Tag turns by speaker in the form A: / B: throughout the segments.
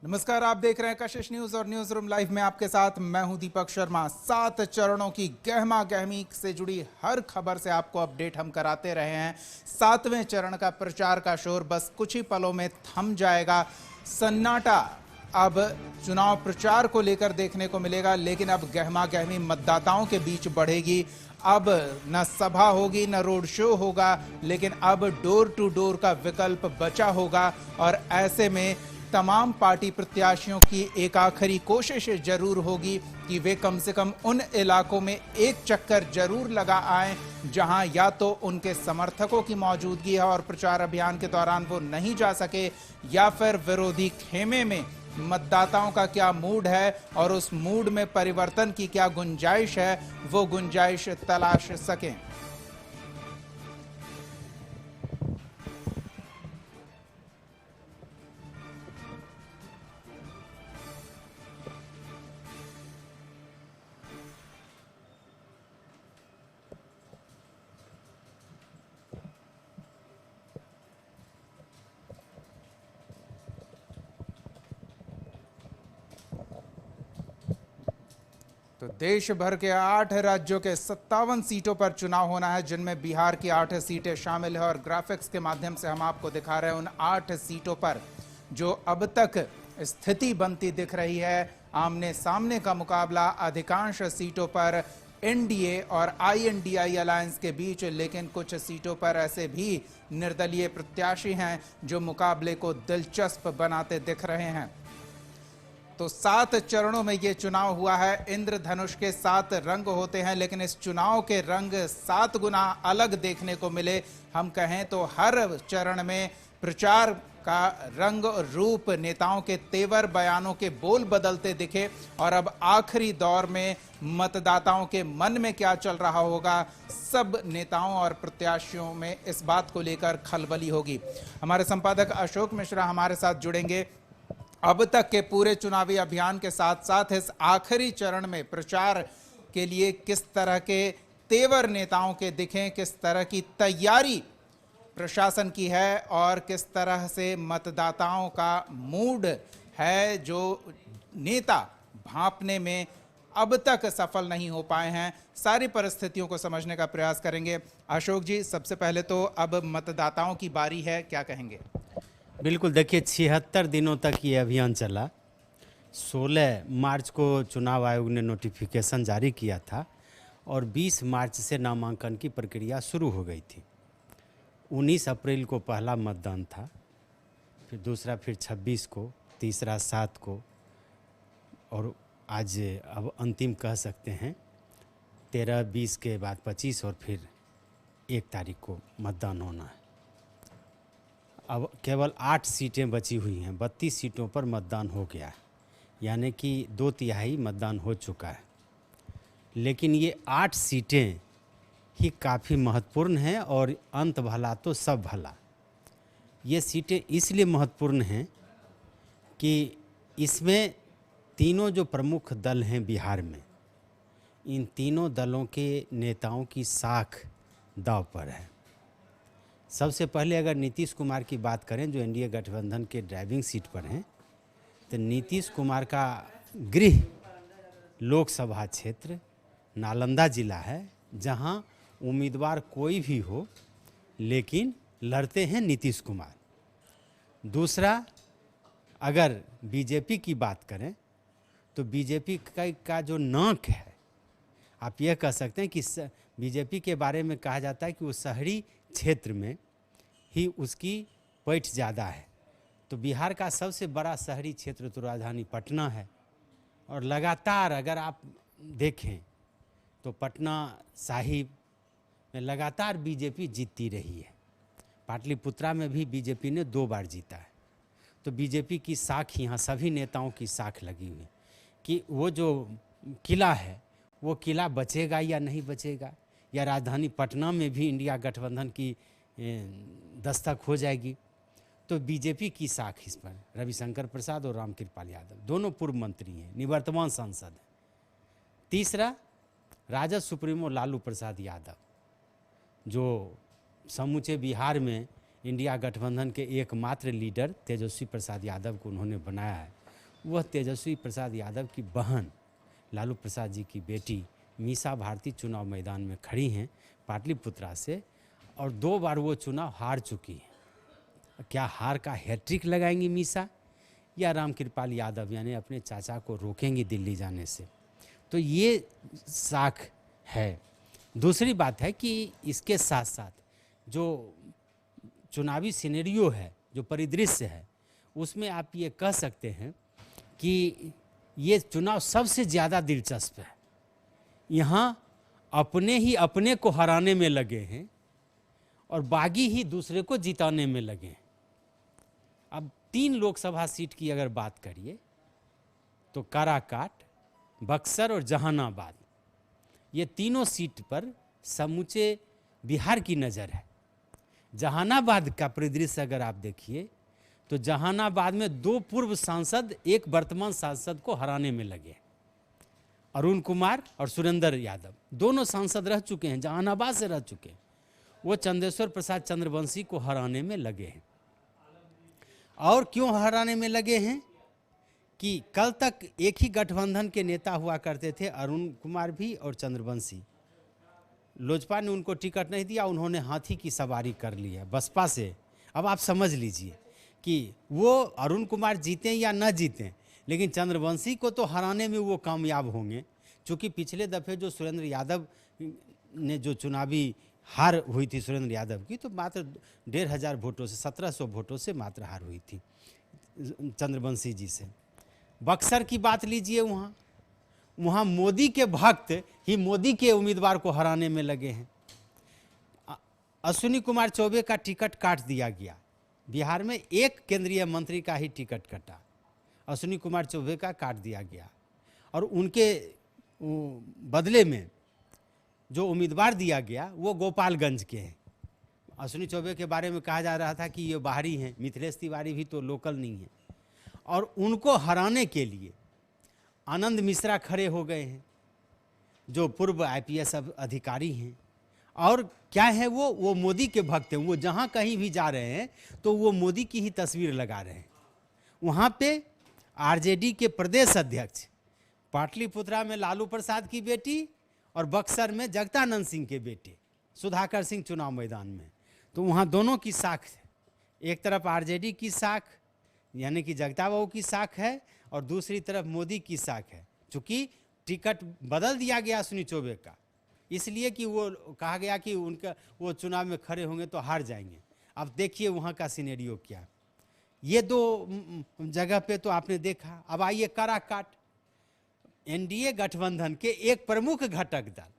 A: नमस्कार, आप देख रहे हैं कशिश न्यूज और न्यूज रूम लाइव में आपके साथ मैं हूं दीपक शर्मा। 7 चरणों की गहमा गहमी से जुड़ी हर खबर से आपको अपडेट हम कराते रहे हैं। 7वें चरण का प्रचार का शोर बस कुछ ही पलों में थम जाएगा। सन्नाटा अब चुनाव प्रचार को लेकर देखने को मिलेगा, लेकिन अब गहमा गहमी मतदाताओं के बीच बढ़ेगी। अब न सभा होगी न रोड शो होगा, लेकिन अब डोर टू डोर का विकल्प बचा होगा। और ऐसे में तमाम पार्टी प्रत्याशियों की एक आखिरी कोशिश जरूर होगी कि वे कम से कम उन इलाकों में एक चक्कर जरूर लगा आएं जहां या तो उनके समर्थकों की मौजूदगी है और प्रचार अभियान के दौरान वो नहीं जा सके, या फिर विरोधी खेमे में मतदाताओं का क्या मूड है और उस मूड में परिवर्तन की क्या गुंजाइश है, वो गुंजाइश तलाश सकें। तो देश भर के 8 राज्यों के 57 सीटों पर चुनाव होना है, जिनमें बिहार की 8 सीटें शामिल है। और ग्राफिक्स के माध्यम से हम आपको दिखा रहे हैं उन 8 सीटों पर जो अब तक स्थिति बनती दिख रही है। आमने सामने का मुकाबला अधिकांश सीटों पर एनडीए और आईएनडीआई अलायंस के बीच, लेकिन कुछ सीटों पर ऐसे भी निर्दलीय प्रत्याशी हैं जो मुकाबले को दिलचस्प बनाते दिख रहे हैं। तो 7 चरणों में ये चुनाव हुआ है। इंद्रधनुष के 7 रंग होते हैं, लेकिन इस चुनाव के रंग 7 गुना अलग देखने को मिले। हम कहें तो हर चरण में प्रचार का रंग और रूप, नेताओं के तेवर, बयानों के बोल बदलते दिखे। और अब आखिरी दौर में मतदाताओं के मन में क्या चल रहा होगा, सब नेताओं और प्रत्याशियों में इस बात को लेकर खलबली होगी। हमारे संपादक अशोक मिश्रा हमारे साथ जुड़ेंगे। अब तक के पूरे चुनावी अभियान के साथ साथ इस आखिरी चरण में प्रचार के लिए किस तरह के तेवर नेताओं के दिखें, किस तरह की तैयारी प्रशासन की है और किस तरह से मतदाताओं का मूड है, जो नेता भांपने में अब तक सफल नहीं हो पाए हैं, सारी परिस्थितियों को समझने का प्रयास करेंगे। अशोक जी, सबसे पहले तो अब मतदाताओं की बारी है, क्या कहेंगे?
B: बिल्कुल, देखिए 76 दिनों तक ये अभियान चला। 16 मार्च को चुनाव आयोग ने नोटिफिकेशन जारी किया था और 20 मार्च से नामांकन की प्रक्रिया शुरू हो गई थी। 19 अप्रैल को पहला मतदान था, फिर दूसरा फिर 26 को, तीसरा 7 को, और आज अब अंतिम कह सकते हैं 13, 20 के बाद 25 और फिर 1 तारीख को मतदान होना है। अब केवल 8 सीटें बची हुई हैं। 32 सीटों पर मतदान हो गया है, यानी कि 2/3 मतदान हो चुका है। लेकिन ये 8 सीटें ही काफ़ी महत्वपूर्ण हैं और अंत भला तो सब भला। ये सीटें इसलिए महत्वपूर्ण हैं कि इसमें तीनों जो प्रमुख दल हैं बिहार में, इन तीनों दलों के नेताओं की साख दांव पर है। सबसे पहले अगर नीतीश कुमार की बात करें, जो एनडीए गठबंधन के ड्राइविंग सीट पर हैं, तो नीतीश कुमार का गृह लोकसभा क्षेत्र नालंदा जिला है, जहां उम्मीदवार कोई भी हो लेकिन लड़ते हैं नीतीश कुमार। दूसरा, अगर बीजेपी की बात करें तो बीजेपी का जो नाक है, आप यह कह सकते हैं कि बीजेपी के बारे में कहा जाता है कि वो शहरी क्षेत्र में ही उसकी पैठ ज़्यादा है। तो बिहार का सबसे बड़ा शहरी क्षेत्र तो राजधानी पटना है, और लगातार अगर आप देखें तो पटना साहिब में लगातार बीजेपी जीतती रही है। पाटलिपुत्रा में भी बीजेपी ने 2 बार जीता है। तो बीजेपी की साख, यहाँ सभी नेताओं की साख लगी हुई कि वो जो किला है वो किला बचेगा या नहीं बचेगा, या राजधानी पटना में भी इंडिया गठबंधन की दस्तक हो जाएगी। तो बीजेपी की साख इस पर रविशंकर प्रसाद और रामकृपाल यादव, दोनों पूर्व मंत्री हैं, निवर्तमान सांसद हैं। तीसरा, राजद सुप्रीमो लालू प्रसाद यादव, जो समूचे बिहार में इंडिया गठबंधन के एकमात्र लीडर तेजस्वी प्रसाद यादव को उन्होंने बनाया है, वह तेजस्वी प्रसाद यादव की बहन लालू प्रसाद जी की बेटी मीसा भारती चुनाव मैदान में खड़ी हैं पाटलिपुत्रा से, और 2 बार वो चुनाव हार चुकी हैं। क्या हार का हैट्रिक लगाएंगी मीसा, या रामकृपाल यादव यानी अपने चाचा को रोकेंगी दिल्ली जाने से? तो ये साख है। दूसरी बात है कि इसके साथ साथ जो चुनावी सिनेरियो है, जो परिदृश्य है, उसमें आप ये कह सकते हैं कि ये चुनाव सबसे ज़्यादा दिलचस्प है। यहाँ अपने ही अपने को हराने में लगे हैं और बागी ही दूसरे को जिताने में लगे हैं। अब 3 लोकसभा सीट की अगर बात करिए तो काराकाट, बक्सर और जहानाबाद, ये तीनों सीट पर समूचे बिहार की नज़र है। जहानाबाद का परिदृश्य अगर आप देखिए तो जहानाबाद में 2 पूर्व सांसद 1 वर्तमान सांसद को हराने में लगे। अरुण कुमार और सुरेंद्र यादव दोनों सांसद रह चुके हैं, जहानाबाद से रह चुके हैं। वो चंदेश्वर प्रसाद चंद्रवंशी को हराने में लगे हैं। और क्यों हराने में लगे हैं कि कल तक एक ही गठबंधन के नेता हुआ करते थे, अरुण कुमार भी और चंद्रवंशी। लोजपा ने उनको टिकट नहीं दिया, उन्होंने हाथी की सवारी कर ली है बसपा से। अब आप समझ लीजिए कि वो अरुण कुमार जीतें या न जीतें, लेकिन चंद्रवंशी को तो हराने में वो कामयाब होंगे। क्योंकि पिछले दफ़े जो सुरेंद्र यादव ने जो चुनावी हार हुई थी सुरेंद्र यादव की, तो मात्र 1500 वोटों से, 1700 वोटों से मात्र हार हुई थी चंद्रवंशी जी से। बक्सर की बात लीजिए, वहाँ मोदी के भक्त ही मोदी के उम्मीदवार को हराने में लगे हैं। अश्विनी कुमार चौबे का टिकट काट दिया गया। बिहार में 1 केंद्रीय मंत्री का ही टिकट कटा, अश्विनी कुमार चौबे का काट दिया गया। और उनके बदले में जो उम्मीदवार दिया गया वो गोपालगंज के हैं। अश्विनी चौबे के बारे में कहा जा रहा था कि ये बाहरी हैं, मिथिलेश तिवारी भी तो लोकल नहीं है। और उनको हराने के लिए आनंद मिश्रा खड़े हो गए हैं, जो पूर्व IPS अधिकारी हैं। और क्या है, वो मोदी के भक्त हैं। वो जहाँ कहीं भी जा रहे हैं तो वो मोदी की ही तस्वीर लगा रहे हैं। वहाँ पे RJD के प्रदेश अध्यक्ष, पाटलिपुत्रा में लालू प्रसाद की बेटी और बक्सर में जगदानंद सिंह के बेटे सुधाकर सिंह चुनाव मैदान में। तो वहाँ दोनों की साख है। एक तरफ RJD की साख यानी कि जगता बाबू की साख है, और दूसरी तरफ मोदी की साख है। चूँकि टिकट बदल दिया गया अश्विनी चौबे का, इसलिए कि वो कहा गया कि उनका वो चुनाव में खड़े होंगे तो हार जाएंगे। अब देखिए वहाँ का सिनेरियो क्या। ये 2 जगह पे तो आपने देखा। अब आइए काराकाट। NDA गठबंधन के एक प्रमुख घटक दल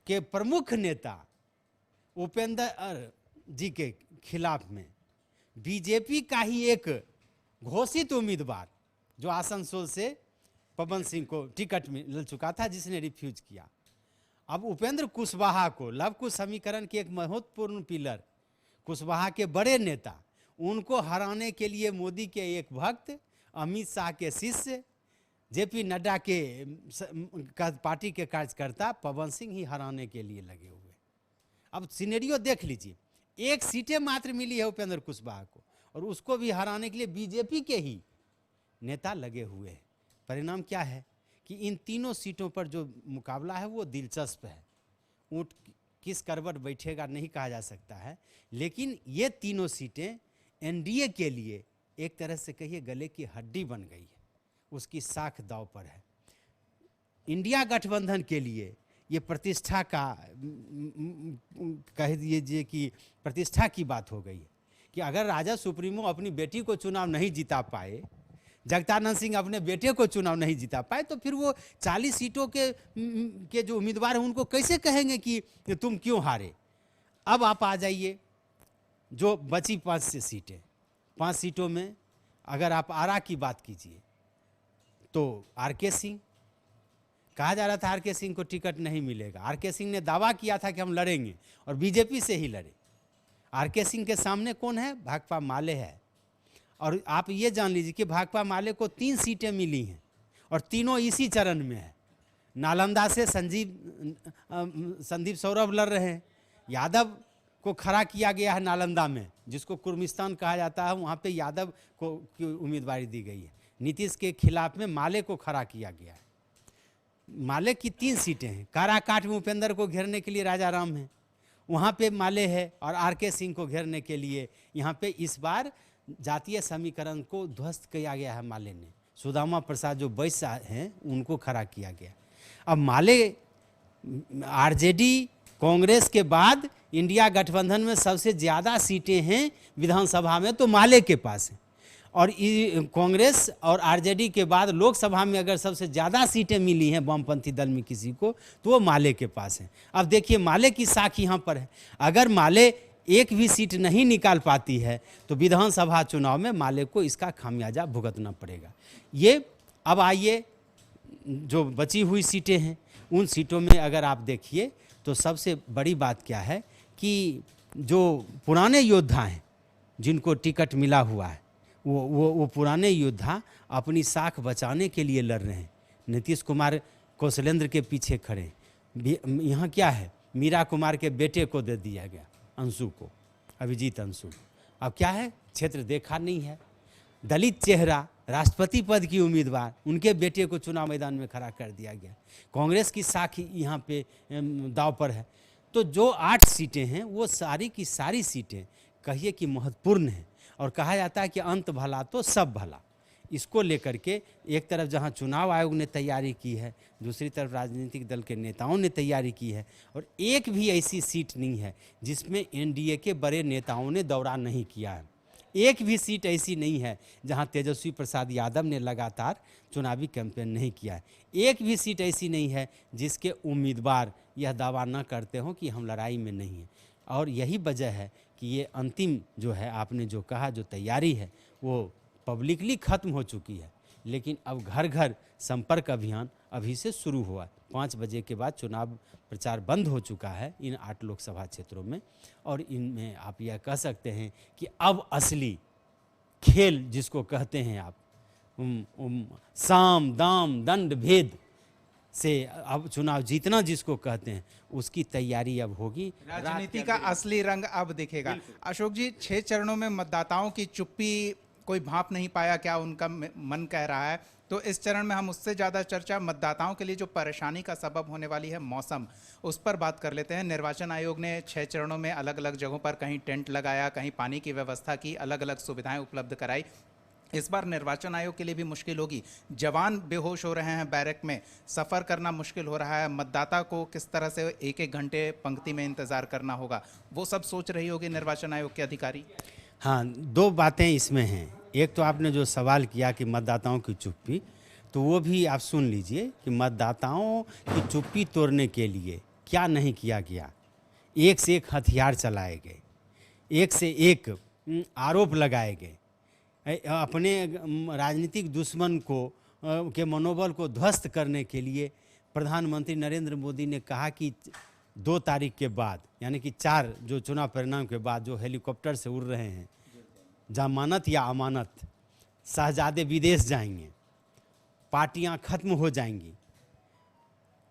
B: के प्रमुख नेता उपेंद्र जी के खिलाफ में बीजेपी का ही एक घोषित उम्मीदवार, जो आसनसोल से पवन सिंह को टिकट मिल चुका था, जिसने रिफ्यूज किया। अब उपेंद्र कुशवाहा को, लव कुश समीकरण के एक महत्वपूर्ण पिलर, कुशवाहा के बड़े नेता, उनको हराने के लिए मोदी के एक भक्त, अमित शाह के शिष्य, JP नड्डा के पार्टी के कार्यकर्ता पवन सिंह ही हराने के लिए लगे हुए। अब सिनेरियो देख लीजिए, 1 सीटें मात्र मिली है उपेंद्र कुशवाहा को, और उसको भी हराने के लिए बीजेपी के ही नेता लगे हुए हैं। परिणाम क्या है कि इन तीनों सीटों पर जो मुकाबला है वो दिलचस्प है। ऊँट किस करवट बैठेगा नहीं कहा जा सकता है, लेकिन ये तीनों सीटें NDA के लिए एक तरह से कहिए गले की हड्डी बन गई है, उसकी साख दांव पर है। इंडिया गठबंधन के लिए ये प्रतिष्ठा का कह दीजिए कि प्रतिष्ठा की बात हो गई है कि अगर राजा सुप्रीमो अपनी बेटी को चुनाव नहीं जिता पाए, जगदानंद सिंह अपने बेटे को चुनाव नहीं जिता पाए, तो फिर वो 40 सीटों के जो उम्मीदवार हैं उनको कैसे कहेंगे कि तुम क्यों हारे। अब आप आ जाइए जो बची 5 सीटें, 5 सीटों में अगर आप आरा की बात कीजिए तो RK सिंह, कहा जा रहा था RK सिंह को टिकट नहीं मिलेगा। RK सिंह ने दावा किया था कि हम लड़ेंगे और बीजेपी से ही लड़े। RK सिंह के सामने कौन है? भाकपा माले है। और आप ये जान लीजिए कि भाकपा माले को 3 सीटें मिली हैं और तीनों इसी चरण में है। नालंदा से संदीप सौरभ लड़ रहे हैं, यादव को खड़ा किया गया है नालंदा में, जिसको कुर्मिस्तान कहा जाता है, वहाँ पे यादव को की उम्मीदवारी दी गई है। नीतीश के खिलाफ में माले को खड़ा किया गया है। माले की 3 सीटें हैं। काराकाट में उपेंद्र को घेरने के लिए राजा राम है, वहाँ पे माले है, और आर.के. सिंह को घेरने के लिए यहाँ पे इस बार जातीय समीकरण को ध्वस्त किया गया है। माले ने सुदामा प्रसाद जो वैश्य हैं उनको खड़ा किया गया। अब माले आरजेडी कांग्रेस के बाद इंडिया गठबंधन में सबसे ज़्यादा सीटें हैं विधानसभा में तो माले के पास है, और कांग्रेस और आरजेडी के बाद लोकसभा में अगर सबसे ज़्यादा सीटें मिली हैं वामपंथी दल में किसी को तो वो माले के पास है। अब देखिए माले की साख यहाँ पर है। अगर माले एक भी सीट नहीं निकाल पाती है तो विधानसभा चुनाव में माले को इसका खामियाजा भुगतना पड़ेगा। ये अब आइए जो बची हुई सीटें हैं उन सीटों में अगर आप देखिए तो सबसे बड़ी बात क्या है कि जो पुराने योद्धा हैं जिनको टिकट मिला हुआ है वो पुराने योद्धा अपनी साख बचाने के लिए लड़ रहे हैं। नीतीश कुमार कौशलेंद्र के पीछे खड़े हैं। यहाँ क्या है, मीरा कुमार के बेटे को दे दिया गया, अंशु को, अभिजीत अंशु। अब क्या है, क्षेत्र देखा नहीं है, दलित चेहरा, राष्ट्रपति पद की उम्मीदवार, उनके बेटे को चुनाव मैदान में खड़ा कर दिया गया। कांग्रेस की साख यहाँ पे दाव पर है। तो जो 8 सीटें हैं वो सारी की सारी सीटें कहिए कि महत्वपूर्ण हैं, और कहा जाता है कि अंत भला तो सब भला। इसको लेकर के एक तरफ जहां चुनाव आयोग ने तैयारी की है, दूसरी तरफ राजनीतिक दल के नेताओं ने तैयारी की है, और एक भी ऐसी सीट नहीं है जिसमें एनडीए के बड़े नेताओं ने दौरा नहीं किया है। एक भी सीट ऐसी नहीं है जहां तेजस्वी प्रसाद यादव ने लगातार चुनावी कैंपेन नहीं किया है। एक भी सीट ऐसी नहीं है जिसके उम्मीदवार यह दावा न करते हों कि हम लड़ाई में नहीं हैं। और यही वजह है कि ये अंतिम जो है, आपने जो कहा, जो तैयारी है वो पब्लिकली ख़त्म हो चुकी है, लेकिन अब घर घर संपर्क अभियान अभी से शुरू हुआ। 5 बजे के बाद चुनाव प्रचार बंद हो चुका है इन 8 लोकसभा क्षेत्रों में, और इनमें आप यह कह सकते हैं कि अब असली खेल जिसको कहते हैं आप, साम दाम दंड भेद से अब चुनाव जीतना जिसको कहते हैं, उसकी तैयारी अब होगी।
A: राजनीति का असली रंग अब दिखेगा। अशोक जी, 6 चरणों में मतदाताओं की चुप्पी कोई भांप नहीं पाया, क्या उनका मन कह रहा है? तो इस चरण में हम उससे ज़्यादा चर्चा मतदाताओं के लिए जो परेशानी का सबब होने वाली है मौसम, उस पर बात कर लेते हैं। निर्वाचन आयोग ने 6 चरणों में अलग अलग जगहों पर कहीं टेंट लगाया, कहीं पानी की व्यवस्था की, अलग अलग सुविधाएं उपलब्ध कराई। इस बार निर्वाचन आयोग के लिए भी मुश्किल होगी। जवान बेहोश हो रहे हैं बैरक में, सफ़र करना मुश्किल हो रहा है, मतदाता को किस तरह से 1-1 घंटे पंक्ति में इंतज़ार करना होगा, वो सब सोच रही होगी निर्वाचन आयोग के अधिकारी।
B: हाँ, 2 बातें इसमें हैं। एक तो आपने जो सवाल किया कि मतदाताओं की चुप्पी, तो वो भी आप सुन लीजिए कि मतदाताओं की चुप्पी तोड़ने के लिए क्या नहीं किया गया। एक से एक हथियार चलाए गए, एक से एक आरोप लगाए गए। अपने राजनीतिक दुश्मन को के मनोबल को ध्वस्त करने के लिए प्रधानमंत्री नरेंद्र मोदी ने कहा कि 2 तारीख के बाद, यानी कि 4 जो चुनाव परिणाम के बाद जो हेलीकॉप्टर से उड़ रहे हैं, जमानत या अमानत, शहजादे विदेश जाएंगे, पार्टियां खत्म हो जाएंगी।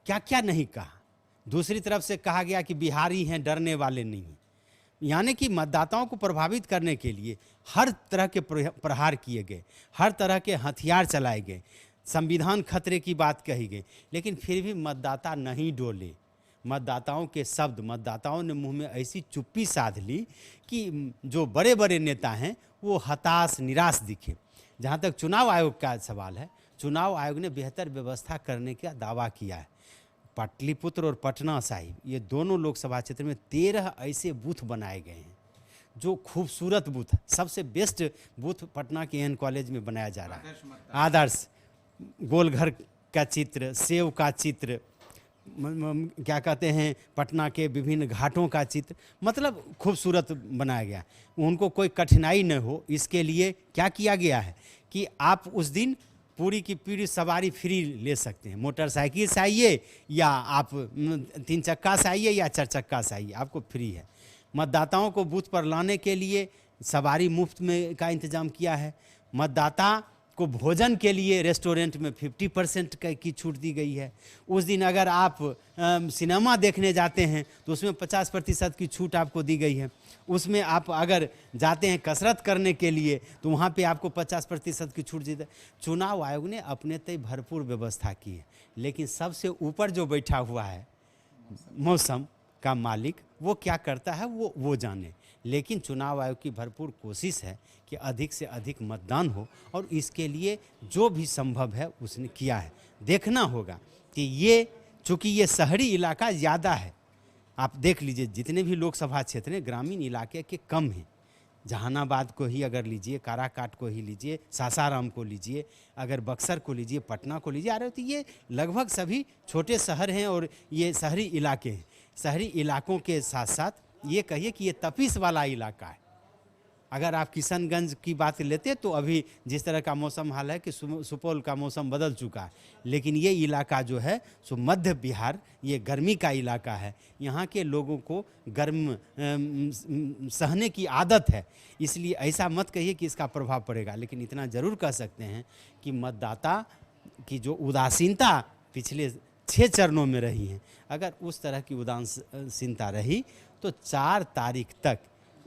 B: क्या क्या नहीं कहा। दूसरी तरफ से कहा गया कि बिहारी हैं, डरने वाले नहीं हैं। यानी कि मतदाताओं को प्रभावित करने के लिए हर तरह के प्रहार किए गए, हर तरह के हथियार चलाए गए, संविधान खतरे की बात कही गई, लेकिन फिर भी मतदाता नहीं डोले। मतदाताओं के शब्द, मतदाताओं ने मुंह में ऐसी चुप्पी साध ली कि जो बड़े बड़े नेता हैं वो हताश, निराश दिखे। जहाँ तक चुनाव आयोग का सवाल है, चुनाव आयोग ने बेहतर व्यवस्था करने का दावा किया है। पाटलिपुत्र और पटना साहिब, ये दोनों लोकसभा क्षेत्र में 13 ऐसे बूथ बनाए गए हैं जो खूबसूरत बूथ, सबसे बेस्ट बूथ पटना के एन कॉलेज में बनाया जा रहा है। आदर्श गोलघर का चित्र, सेव का चित्र, क्या कहते हैं, पटना के विभिन्न घाटों का चित्र, मतलब खूबसूरत बनाया गया। उनको कोई कठिनाई न हो इसके लिए क्या किया गया है कि आप उस दिन पूरी की पूरी सवारी फ्री ले सकते हैं। मोटरसाइकिल से आइए या आप 3 चक्का से आइए या 4 चक्का से आइए, आपको फ्री है। मतदाताओं को बूथ पर लाने के लिए सवारी मुफ्त में का इंतज़ाम किया है। मतदाता आपको भोजन के लिए रेस्टोरेंट में 50% की छूट दी गई है। उस दिन अगर आप सिनेमा देखने जाते हैं तो उसमें 50% की छूट आपको दी गई है। उसमें आप अगर जाते हैं कसरत करने के लिए तो वहाँ पे आपको 50% की छूट दी है। चुनाव आयोग ने अपने तय भरपूर व्यवस्था की है, लेकिन सबसे ऊपर जो बैठा हुआ है मौसम का मालिक, वो क्या करता है वो जाने। लेकिन चुनाव आयोग की भरपूर कोशिश है कि अधिक से अधिक मतदान हो, और इसके लिए जो भी संभव है उसने किया है। देखना होगा कि ये चूँकि ये शहरी इलाका ज़्यादा है, आप देख लीजिए जितने भी लोकसभा क्षेत्र हैं ग्रामीण इलाके के कम हैं। जहानाबाद को ही अगर लीजिए, काराकाट को ही लीजिए, सासाराम को लीजिए, अगर बक्सर को लीजिए, पटना को लीजिए, तो ये लगभग सभी छोटे शहर हैं और ये शहरी इलाके हैं। शहरी इलाकों के साथ साथ ये कहिए कि ये तपिश वाला इलाका है। अगर आप किशनगंज की बात लेते तो अभी जिस तरह का मौसम हाल है कि सुपौल का मौसम बदल चुका है, लेकिन ये इलाका जो है सो मध्य बिहार, ये गर्मी का इलाका है। यहाँ के लोगों को गर्म सहने की आदत है, इसलिए ऐसा मत कहिए कि इसका प्रभाव पड़ेगा। लेकिन इतना ज़रूर कह सकते हैं कि मतदाता की जो उदासीनता पिछले 6 चरणों में रही है, अगर उस तरह की उदासीनता रही तो 4 तारीख तक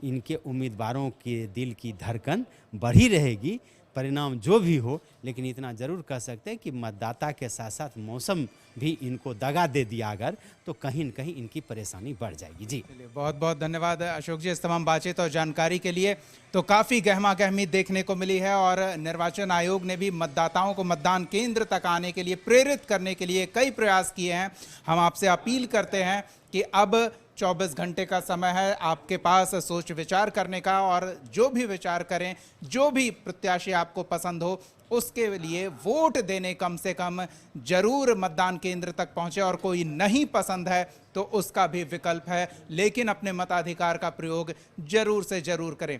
B: इनके उम्मीदवारों के दिल की धड़कन बढ़ी रहेगी, परिणाम जो भी हो। लेकिन इतना ज़रूर कह सकते हैं कि मतदाता के साथ साथ मौसम भी इनको दगा दे दिया अगर, तो कहीं न कहीं इनकी परेशानी बढ़ जाएगी। जी
A: बहुत बहुत धन्यवाद अशोक जी इस तमाम बातचीत और जानकारी के लिए। तो काफ़ी गहमा गहमी देखने को मिली है और निर्वाचन आयोग ने भी मतदाताओं को मतदान केंद्र तक आने के लिए प्रेरित करने के लिए कई प्रयास किए हैं। हम आपसे अपील करते हैं कि अब 24 घंटे का समय है आपके पास सोच विचार करने का, और जो भी विचार करें, जो भी प्रत्याशी आपको पसंद हो उसके लिए वोट देने कम से कम जरूर मतदान केंद्र तक पहुंचे। और कोई नहीं पसंद है तो उसका भी विकल्प है, लेकिन अपने मताधिकार का प्रयोग जरूर से जरूर करें।